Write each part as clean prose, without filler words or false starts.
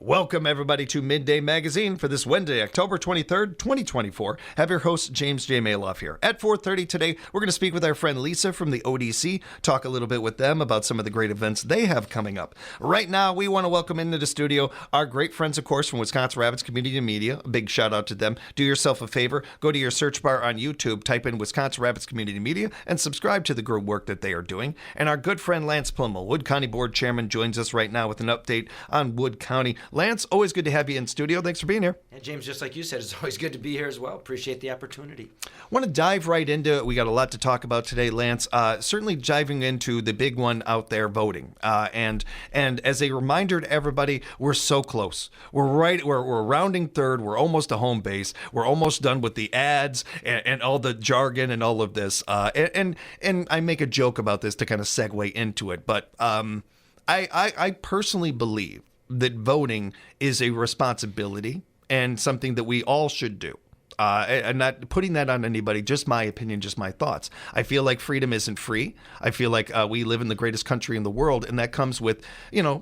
Welcome, everybody, to Midday Magazine for this Wednesday, October 23rd, 2024. Have your host, James J. Malouf here. At 4:30 today, we're going to speak with our friend Lisa from the ODC, talk a little bit with them about some of the great events they have coming up. Right now, we want to welcome into the studio our great friends, of course, from Wisconsin Rapids Community Media. A big shout out to them. Do yourself a favor, go to your search bar on YouTube, type in Wisconsin Rapids Community Media, and subscribe to the good work that they are doing. And our good friend Lance Pliml, Wood County Board Chairman, joins us right now with an update on Wood County. Lance, always good to have you in studio. Thanks for being here. And James, just like you said, it's always good to be here as well. Appreciate the opportunity. Want to dive right into it. We got a lot to talk about today, Lance. Certainly diving into the big one out there, voting. And as a reminder to everybody, we're so close. We're rounding third. We're almost to home base. We're almost done with the ads and all the jargon and all of this. And I make a joke about this to kind of segue into it, but I personally believe that voting is a responsibility and something that we all should do. And not putting that on anybody, just my opinion, just my thoughts. I feel like freedom isn't free. I feel like we live in the greatest country in the world, and that comes with,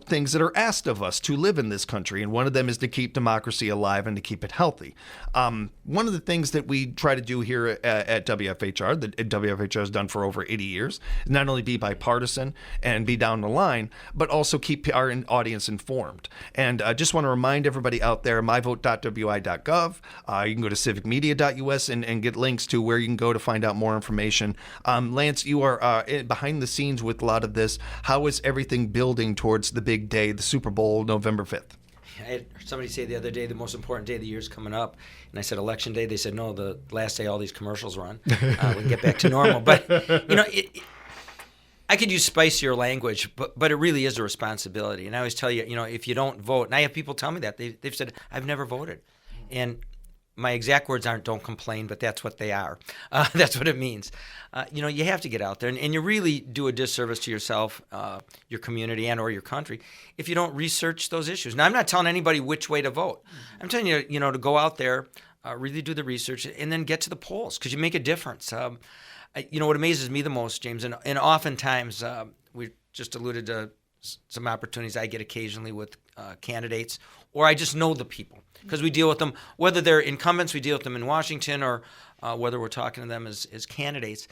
things that are asked of us to live in this country. And one of them is to keep democracy alive and to keep it healthy. One of the things that we try to do here at WFHR, that WFHR has done for over 80 years, is not only be bipartisan and be down the line, but also keep our audience informed. And I just want to remind everybody out there, myvote.wi.gov. You can go to civicmedia.us and get links to where you can go to find out more information. Lance, you are behind the scenes with a lot of this. How is everything building towards the big day, the Super Bowl, November 5th? I had somebody say the other day, the most important day of the year is coming up. And I said, Election Day. They said, no, the last day all these commercials run. We can get back to normal. But, I could use spicier language, but it really is a responsibility. And I always tell you, if you don't vote, and I have people tell me that. They've said, I've never voted. And my exact words aren't "don't complain," but that's what they are. That's what it means. You have to get out there, and you really do a disservice to yourself, your community, and or your country if you don't research those issues. Now, I'm not telling anybody which way to vote. I'm telling you, to go out there, really do the research, and then get to the polls because you make a difference. What amazes me the most, James, and oftentimes we just alluded to some opportunities I get occasionally with candidates, or I just know the people because we deal with them, whether they're incumbents, we deal with them in Washington, or whether we're talking to them as candidates.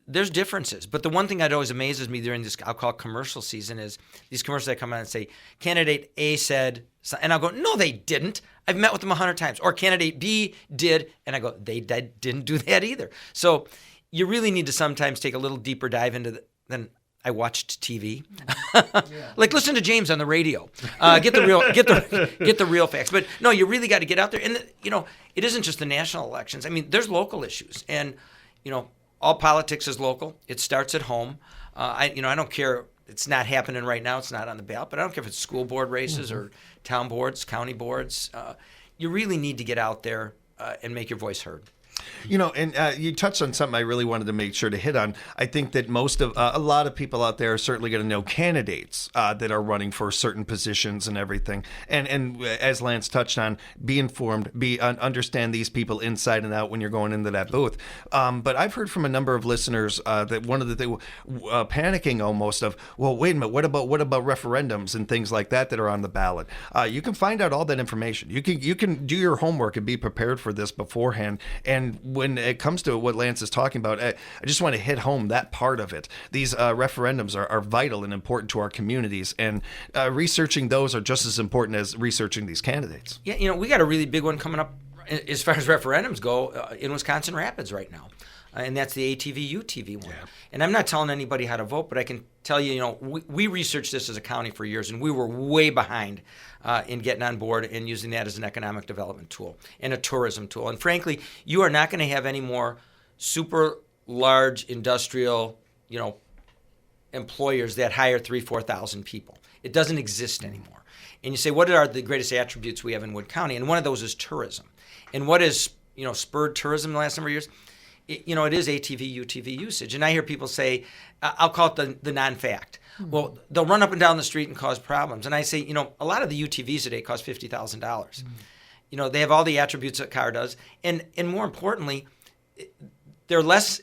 There's differences, but the one thing that always amazes me during this, I'll call it commercial season, is these commercials that come out and say, candidate A said, and I'll go, no, they didn't. I've met with them 100 times. Or candidate B did, and I go, they didn't do that either. So you really need to sometimes take a little deeper dive into than I watched TV. Like listen to James on the radio. Get the real facts. But no, you really got to get out there. And it isn't just the national elections. I mean, there's local issues, and all politics is local. It starts at home. I don't care. It's not happening right now. It's not on the ballot. But I don't care if it's school board races or town boards, county boards. You really need to get out there and make your voice heard. And you touched on something I really wanted to make sure to hit on. I think that a lot of people out there are certainly going to know candidates that are running for certain positions and everything. And as Lance touched on, be informed, understand these people inside and out when you're going into that booth. But I've heard from a number of listeners that one of the things, panicking almost of, well, wait a minute, what about referendums and things like that are on the ballot? You can find out all that information. You can do your homework and be prepared for this beforehand. And when it comes to what Lance is talking about, I just want to hit home that part of it. These referendums are vital and important to our communities, and researching those are just as important as researching these candidates. Yeah, we got a really big one coming up as far as referendums go in Wisconsin Rapids right now. And that's the ATV-UTV one. Yeah. And I'm not telling anybody how to vote, but I can tell you, we researched this as a county for years, and we were way behind in getting on board and using that as an economic development tool and a tourism tool. And frankly, you are not going to have any more super large industrial, employers that hire 3,000-4,000 people. It doesn't exist anymore. And you say, what are the greatest attributes we have in Wood County? And one of those is tourism. And what has, spurred tourism in the last number of years? It is ATV-UTV usage. And I hear people say, I'll call it the non-fact. Mm-hmm. Well, they'll run up and down the street and cause problems. And I say, a lot of the UTVs today cost $50,000. Mm-hmm. They have all the attributes that a car does. And more importantly, they're less,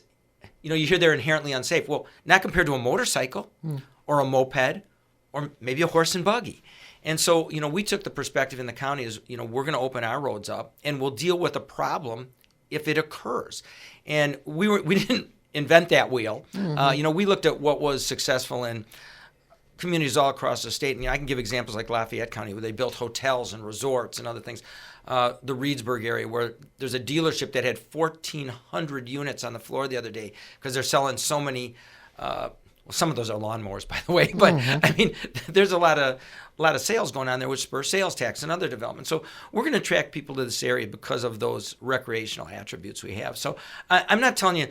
you hear they're inherently unsafe. Well, not compared to a motorcycle or a moped or maybe a horse and buggy. And so, we took the perspective in the county is, we're going to open our roads up and we'll deal with the problem if it occurs. And we didn't invent that wheel. We looked at what was successful in communities all across the state. And I can give examples like Lafayette County, where they built hotels and resorts and other things. The Reedsburg area, where there's a dealership that had 1,400 units on the floor the other day because they're selling so many. Some of those are lawnmowers, by the way. But I mean, there's a lot of sales going on there, which spurs sales tax and other development. So we're going to attract people to this area because of those recreational attributes we have. So I'm not telling you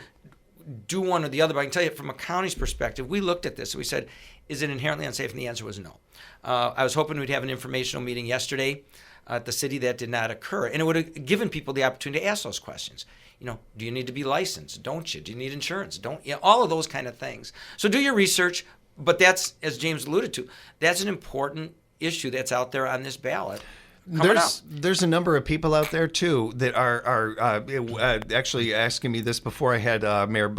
do one or the other, but I can tell you from a county's perspective, we looked at this and we said, is it inherently unsafe? And the answer was no. I was hoping we'd have an informational meeting yesterday at the city. That did not occur. And it would have given people the opportunity to ask those questions. Do you need to be licensed? Don't you? Do you need insurance? Don't you? All of those kind of things. So do your research, but that's, as James alluded to, that's an important issue that's out there on this ballot. There's a number of people out there too that are actually asking me this before I had Mayor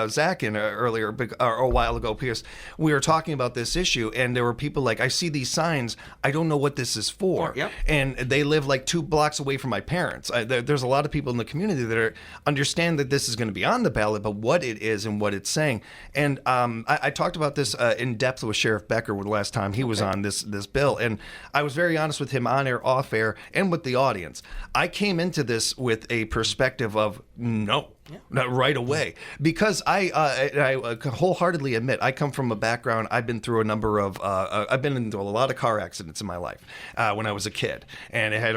Zach in earlier a while ago, because we were talking about this issue, and there were people like, I see these signs, I don't know what this is for. Yep. And they live like 2 blocks away from my parents. There's a lot of people in the community that understand that this is going to be on the ballot, but what it is and what it's saying. And I talked about this in depth with Sheriff Becker the last time he was on this bill, and I was very honest with him on air, off air, and with the audience. I came into this with a perspective of no. Not right away, because I wholeheartedly admit I come from a background. I've been through I've been into a lot of car accidents in my life when I was a kid, and it had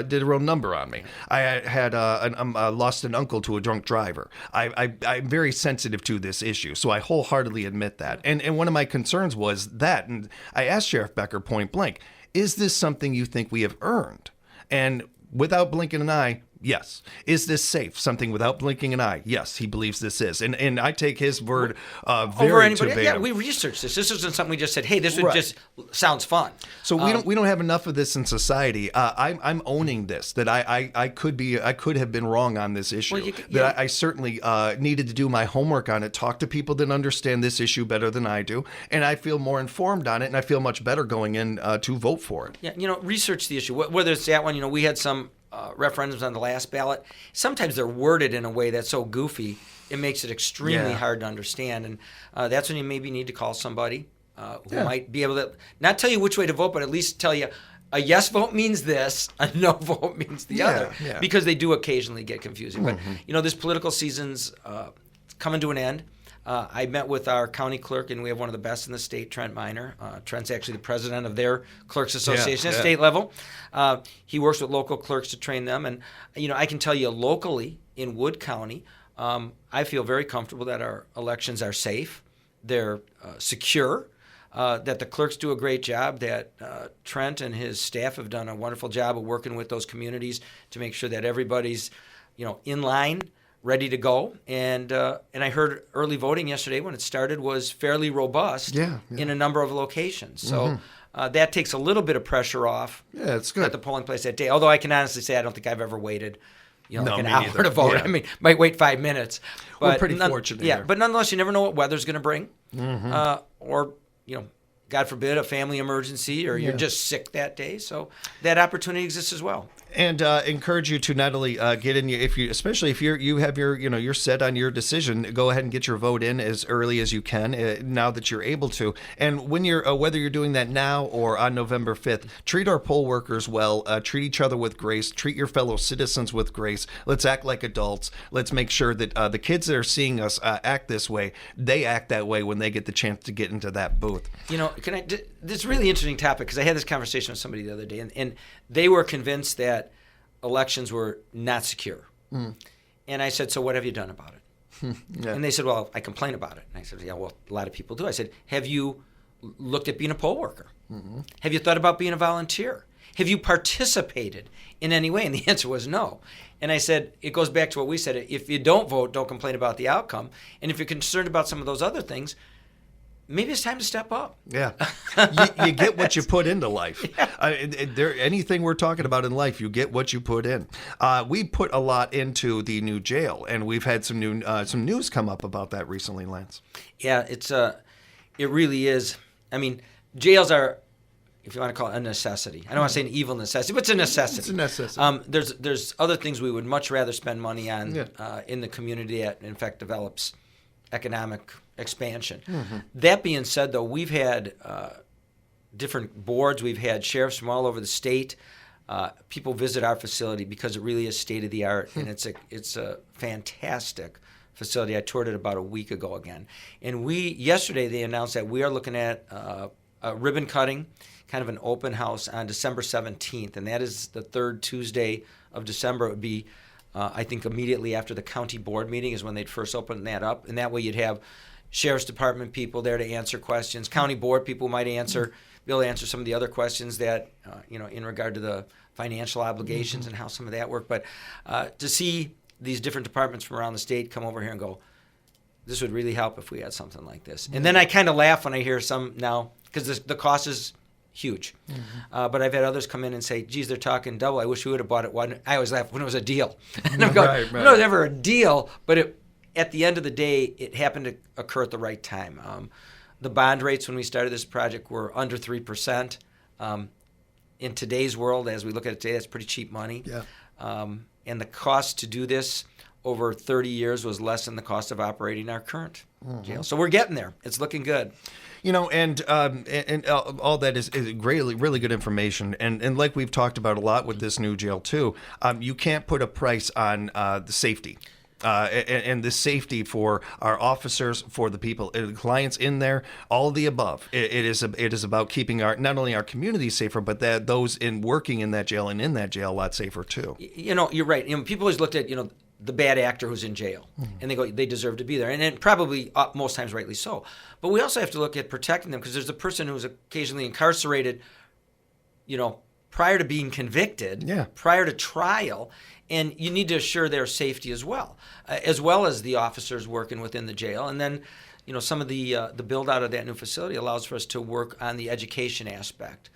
did a real number on me. I had lost an uncle to a drunk driver. I'm very sensitive to this issue, so I wholeheartedly admit that. And one of my concerns was that, and I asked Sheriff Becker point blank, is this something you think we have earned? And without blinking an eye, yes. Is this safe? Something without blinking an eye? Yes, he believes this is. And I take his word very to Yeah, we researched this. This isn't something we just said, hey, this would just sounds fun. So we don't have enough of this in society. I'm owning this, that I could have been wrong on this issue. Well, I certainly needed to do my homework on it, talk to people that understand this issue better than I do, and I feel more informed on it, and I feel much better going in to vote for it. Yeah, research the issue. Whether it's that one, we had some referendums on the last ballot. Sometimes they're worded in a way that's so goofy, it makes it extremely hard to understand. And that's when you maybe need to call somebody who might be able to not tell you which way to vote, but at least tell you a yes vote means this, a no vote means the other, because they do occasionally get confusing. But, this political season's coming to an end. I met with our county clerk, and we have one of the best in the state, Trent Miner. Trent's actually the president of their clerks association at state level. He works with local clerks to train them. And, I can tell you locally in Wood County, I feel very comfortable that our elections are safe, they're secure, that the clerks do a great job, that Trent and his staff have done a wonderful job of working with those communities to make sure that everybody's, in line, ready to go. And I heard early voting yesterday when it started was fairly robust in a number of locations. So that takes a little bit of pressure off it's good. at the polling place that day. Although I can honestly say I don't think I've ever waited like an hour neither. to vote. Yeah. I mean, might wait 5 minutes. But we're pretty fortunate here. But nonetheless, you never know what weather's going to bring. Or, God forbid, a family emergency, or you're just sick that day. So that opportunity exists as well. And encourage you to not only get in, especially if you have you're set on your decision, go ahead and get your vote in as early as you can now that you're able to. And when you're whether you're doing that now or on November 5th, treat our poll workers well, treat each other with grace, treat your fellow citizens with grace. Let's act like adults. Let's make sure that the kids that are seeing us act this way, they act that way when they get the chance to get into that booth. This is a really interesting topic, because I had this conversation with somebody the other day, and they were convinced that elections were not secure. And I said, so what have you done about it? And they said, well, I complain about it. And I said, yeah, well, a lot of people do. I said, have you looked at being a poll worker? Have you thought about being a volunteer? Have you participated in any way? And the answer was no. And I said, it goes back to what we said. If you don't vote, don't complain about the outcome. And if you're concerned about some of those other things, maybe it's time to step up. Yeah. You get what you put into life. Anything we're talking about in life, you get what you put in. We put a lot into the new jail, and we've had some news come up about that recently, Lance. Yeah, it really is. I mean, jails are if you want to call it a necessity. I don't want to say an evil necessity, but it's a necessity. It's a necessity. There's other things we would much rather spend money on in the community that, in fact, develops economic expansion. That being said, though, we've had different boards. We've had sheriffs from all over the state. People visit our facility because it really is state of the art, and it's a fantastic facility. I toured it about a week ago again, and yesterday they announced that we are looking at a ribbon cutting, kind of an open house on December 17th, and that is the third Tuesday of December. It would be, I think, immediately after the county board meeting is when they'd first open that up, and that way you'd have sheriff's department people there to answer questions. County board people might be able to answer some of the other questions that, in regard to the financial obligations and how some of that work. But to see these different departments from around the state come over here and go, this would really help if we had something like this. And then I kind of laugh when I hear some now, because the cost is huge. But I've had others come in and say, geez, they're talking double. I wish we would have bought it. I always laugh when it was a deal. And I'm going, Right. no, it was never a deal, but at the end of the day, it happened to occur at the right time. The bond rates when we started this project were under 3%. In today's world, as we look at it today, that's pretty cheap money. Yeah. And the cost to do this over 30 years was less than the cost of operating our current jail. So we're getting there. It's looking good. And all that is really good information. And like we've talked about a lot with this new jail too, you can't put a price on the safety. And the safety for our officers, for the people, the clients in there, all of the above. It is about keeping not only our community safer, but that those working in that jail and in that jail a lot safer too. You're right. People always looked at the bad actor who's in jail, and they go, they deserve to be there, and then probably most times rightly so. But we also have to look at protecting them, because there's a person who's occasionally incarcerated, prior to being convicted, prior to trial. And you need to assure their safety as well as the officers working within the jail. And then, some of the build out of that new facility allows for us to work on the education aspect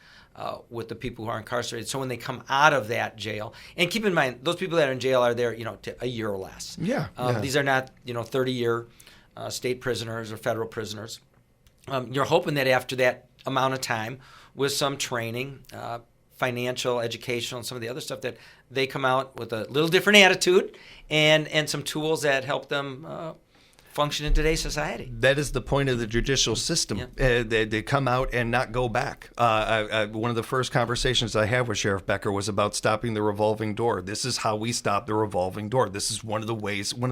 with the people who are incarcerated. So when they come out of that jail, and keep in mind, those people that are in jail are there, a year or less. These are not, 30-year state prisoners or federal prisoners. You're hoping that after that amount of time, with some training, financial, educational, and some of the other stuff, that they come out with a little different attitude and some tools that help them function in today's society. That is the point of the judicial system. They come out and not go back. One of the first conversations I had with Sheriff Becker was about stopping the revolving door. This is how we stop the revolving door. This is one of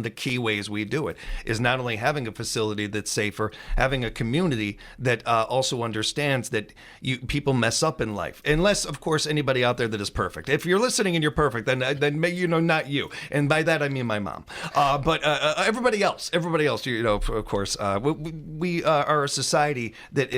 the key ways we do it, is not only having a facility that's safer, having a community that also understands that people mess up in life. Unless, of course, anybody out there that is perfect. If you're listening and you're perfect, then not you. And by that, I mean my mom. But everybody else, of course, we are a society that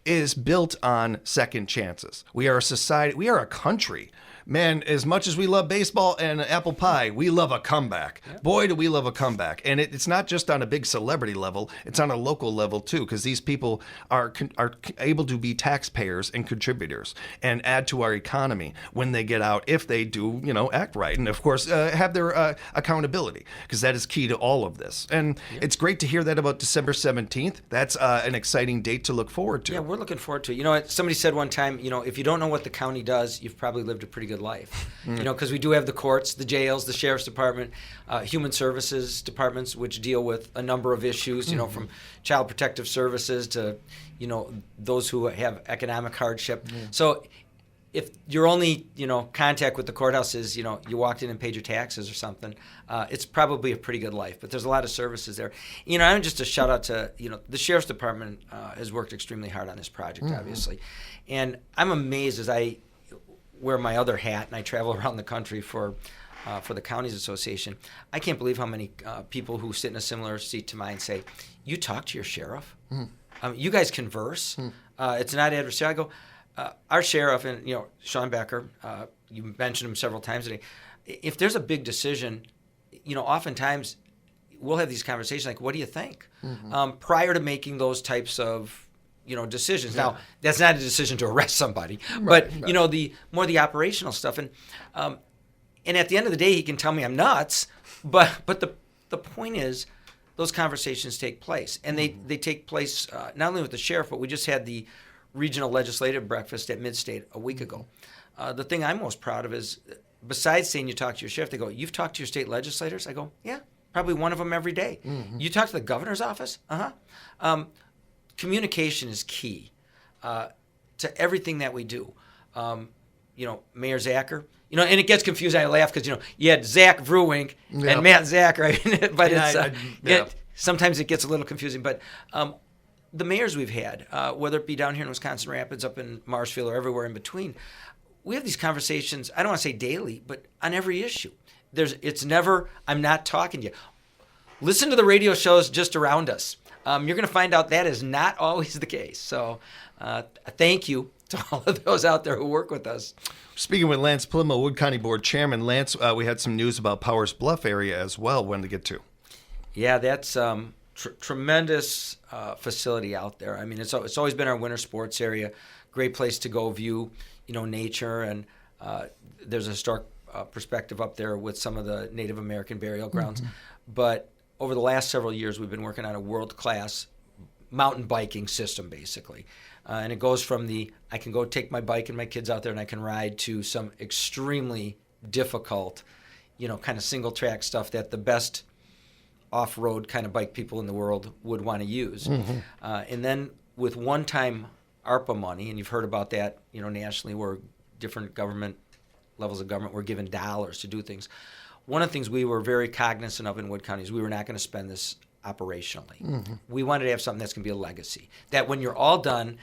is built on second chances. We are a society. We are a country. Man, as much as we love baseball and apple pie, we love a comeback. Yeah. Boy, do we love a comeback. And it's not just on a big celebrity level. It's on a local level, too, because these people are able to be taxpayers and contributors and add to our economy when they get out, if they do, act right. And, of course, have their accountability, because that is key to all of this. And it's great to hear that about December 17th. That's an exciting date to look forward to. Yeah, we're looking forward to it. Somebody said one time, if you don't know what the county does, you've probably lived a pretty good life, because we do have the courts, the jails, the sheriff's department, human services departments, which deal with a number of issues, from child protective services to, those who have economic hardship. So if your only, contact with the courthouse is, you walked in and paid your taxes or something, it's probably a pretty good life. But there's a lot of services there. I'm just a shout out to, the sheriff's department has worked extremely hard on this project, obviously. And I'm amazed as I wear my other hat and I travel around the country for the Counties Association. I can't believe how many people who sit in a similar seat to mine say, you talk to your sheriff? You guys converse? It's not adversarial. I go, our sheriff, and Sean Becker, you mentioned him several times today. If there's a big decision, oftentimes we'll have these conversations like, what do you think? Prior to making those types of decisions. Now, that's not a decision to arrest somebody, but the more the operational stuff, and at the end of the day, he can tell me I'm nuts, but the point is, those conversations take place, and they take place not only with the sheriff, but we just had the regional legislative breakfast at Midstate a week ago. The thing I'm most proud of is, besides saying you talk to your sheriff, they go, "You've talked to your state legislators?" I go, "Yeah, probably one of them every day." "You talk to the governor's office?" "Uh-huh." Communication is key to everything that we do. Mayor Zacher, and it gets confusing. I laugh because, you had Zach Vrewink and Matt Zach, right? But sometimes it gets a little confusing. But the mayors we've had, whether it be down here in Wisconsin Rapids, up in Marshfield, or everywhere in between, we have these conversations, I don't want to say daily, but on every issue. It's never, I'm not talking to you. Listen to the radio shows just around us. You're going to find out that is not always the case. So thank you to all of those out there who work with us. Speaking with Lance Pliml, Wood County Board Chairman. Lance, we had some news about Powers Bluff area as well. When to get to? Yeah, that's tremendous facility out there. I mean, it's always been our winter sports area. Great place to go view, nature, and there's a historic perspective up there with some of the Native American burial grounds. But over the last several years, we've been working on a world-class mountain biking system, basically. And it goes from I can go take my bike and my kids out there and I can ride, to some extremely difficult, kind of single-track stuff that the best off-road kind of bike people in the world would want to use. And then with one-time ARPA money, and you've heard about that, nationally, where different levels of government were given dollars to do things. One of the things we were very cognizant of in Wood County is we were not going to spend this operationally. We wanted to have something that's going to be a legacy. That when you're all done,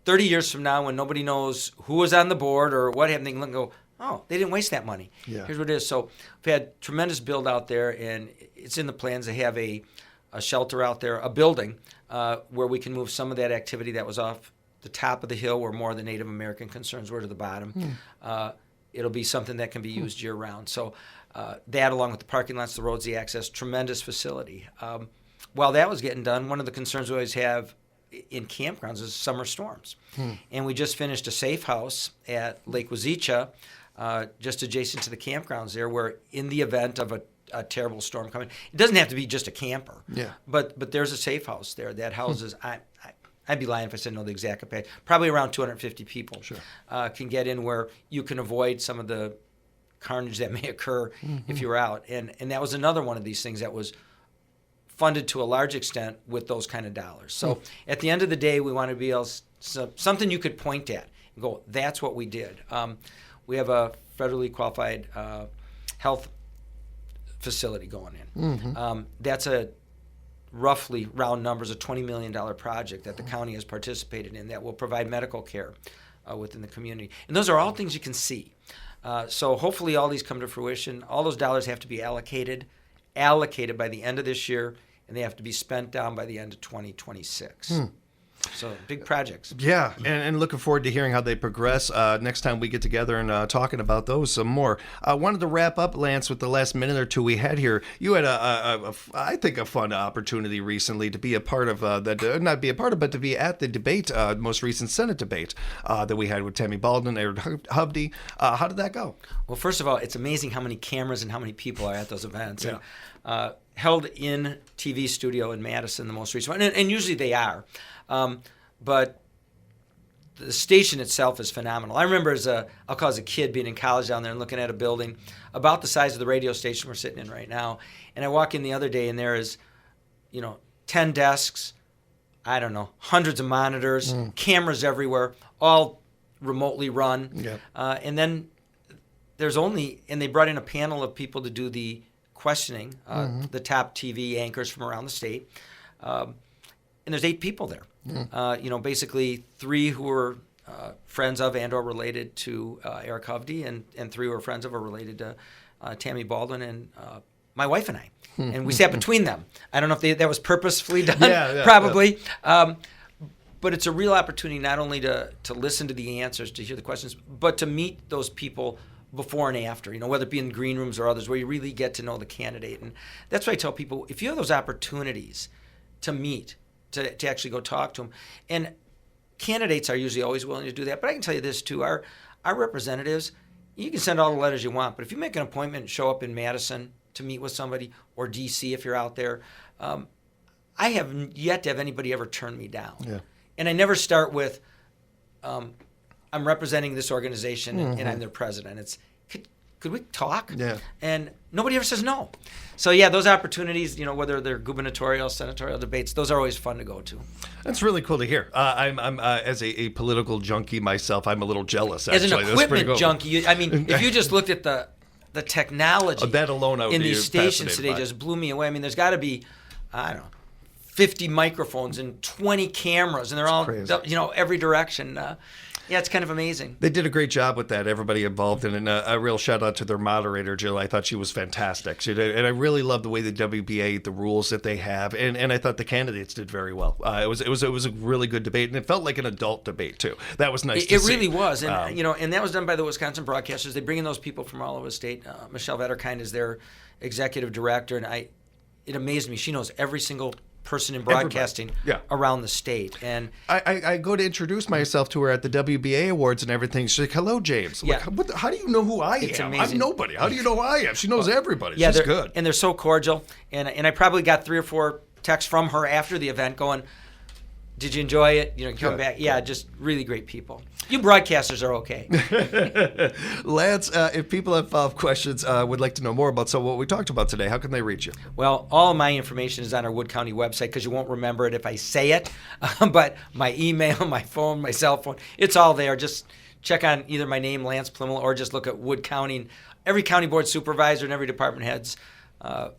30 years from now, when nobody knows who was on the board or what happened, they can go, "Oh, they didn't waste that money." Yeah. Here's what it is. So we've had tremendous build out there, and it's in the plans to have a shelter out there, a building where we can move some of that activity that was off the top of the hill, where more of the Native American concerns were, to the bottom. It'll be something that can be used year-round. So that, along with the parking lots, the roads, the access, tremendous facility. While that was getting done, one of the concerns we always have in campgrounds is summer storms. And we just finished a safe house at Lake Wazeecha, just adjacent to the campgrounds there, where in the event of a terrible storm coming, it doesn't have to be just a camper. But there's a safe house there that houses, I'd be lying if I said know the exact capacity, probably around 250 people can get in, where you can avoid some of the carnage that may occur if you're out. And that was another one of these things that was funded to a large extent with those kind of dollars. So at the end of the day, we want to be able something you could point at and go, that's what we did. We have a federally qualified health facility going in. That's a roughly, round numbers, a $20 million project that the county has participated in that will provide medical care within the community. And those are all things you can see. So hopefully all these come to fruition. All those dollars have to be allocated by the end of this year, and they have to be spent down by the end of 2026. So big projects. Yeah, and looking forward to hearing how they progress next time we get together and talking about those some more. I wanted to wrap up, Lance, with the last minute or two we had here. You had I think a fun opportunity recently to be a part of not be a part of, but to be at the debate, most recent Senate debate that we had with Tammy Baldwin, Aaron Hovde. How did that go? Well, first of all, it's amazing how many cameras and how many people are at those events. And, held in TV studio in Madison, the most recent one, and usually they are. But the station itself is phenomenal. I remember I'll call it as a kid, being in college down there and looking at a building about the size of the radio station we're sitting in right now. And I walk in the other day and there is, 10 desks, I don't know, hundreds of monitors, cameras everywhere, all remotely run. And then and they brought in a panel of people to do the questioning, the top TV anchors from around the state. And there's 8 people there. Basically 3 who were friends of and or related to Eric Hovde, and 3 who were friends of or related to Tammy Baldwin and my wife and I. And we sat between them. I don't know if that was purposefully done, probably. But it's a real opportunity not only to listen to the answers, to hear the questions, but to meet those people before and after, whether it be in green rooms or others, where you really get to know the candidate. And that's why I tell people, if you have those opportunities to meet, to actually go talk to them, and candidates are usually always willing to do that. But I can tell you this too, our representatives, you can send all the letters you want, but if you make an appointment and show up in Madison to meet with somebody, or DC if you're out there, I have yet to have anybody ever turn me down. And I never start with, I'm representing this organization and I'm their president. It's could we talk? Yeah. And nobody ever says no. So yeah, those opportunities, whether they're gubernatorial, senatorial debates, those are always fun to go to. That's really cool to hear. I'm as a political junkie myself, I'm a little jealous. As Actually, an equipment junkie, if you just looked at the technology that alone, I would in be these stations fascinated today by. just blew me away. I mean, there's got to be, I don't know, 50 microphones and 20 cameras, and they're all, crazy. every direction. Yeah, it's kind of amazing. They did a great job with that, everybody involved in it. And a real shout out to their moderator, Jill. I thought she was fantastic. She did, and I really love the way the WBA, the rules that they have, and I thought the candidates did very well. It was a really good debate, and it felt like an adult debate too. That was nice. It really was, and and that was done by the Wisconsin broadcasters. They bring in those people from all over the state. Michelle Vetterkind is their executive director, and it amazed me. She knows every single person in broadcasting around the state. And I go to introduce myself to her at the WBA Awards and everything. She's like, "Hello, James." I'm like, how do you know who I am? amazing. I'm nobody. How do you know who I am? She knows everybody. Yeah, She's good. And they're so cordial. And I probably got 3 or 4 texts from her after the event going, "Did you enjoy it? Come back." Yeah, just really great people. You broadcasters are okay. Lance, if people have follow-up questions, would like to know more about what we talked about today, how can they reach you? Well, all of my information is on our Wood County website because you won't remember it if I say it. But my email, my phone, my cell phone, it's all there. Just check on either my name, Lance Pliml, or just look at Wood County. Every county board supervisor and every department head's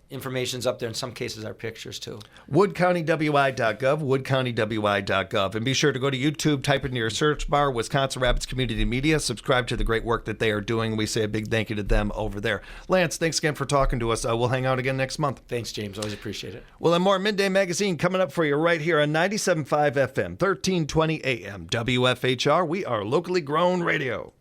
information's up there. In some cases, our pictures too. WoodCountyWI.gov, WoodCountyWI.gov. And be sure to go to YouTube, type into your search bar, Wisconsin Rapids Community Media, subscribe to the great work that they are doing. We say a big thank you to them over there. Lance, thanks again for talking to us. We'll hang out again next month. Thanks, James. Always appreciate it. Well, and more Midday Magazine coming up for you right here on 97.5 FM, 1320 AM, WFHR. We are locally grown radio.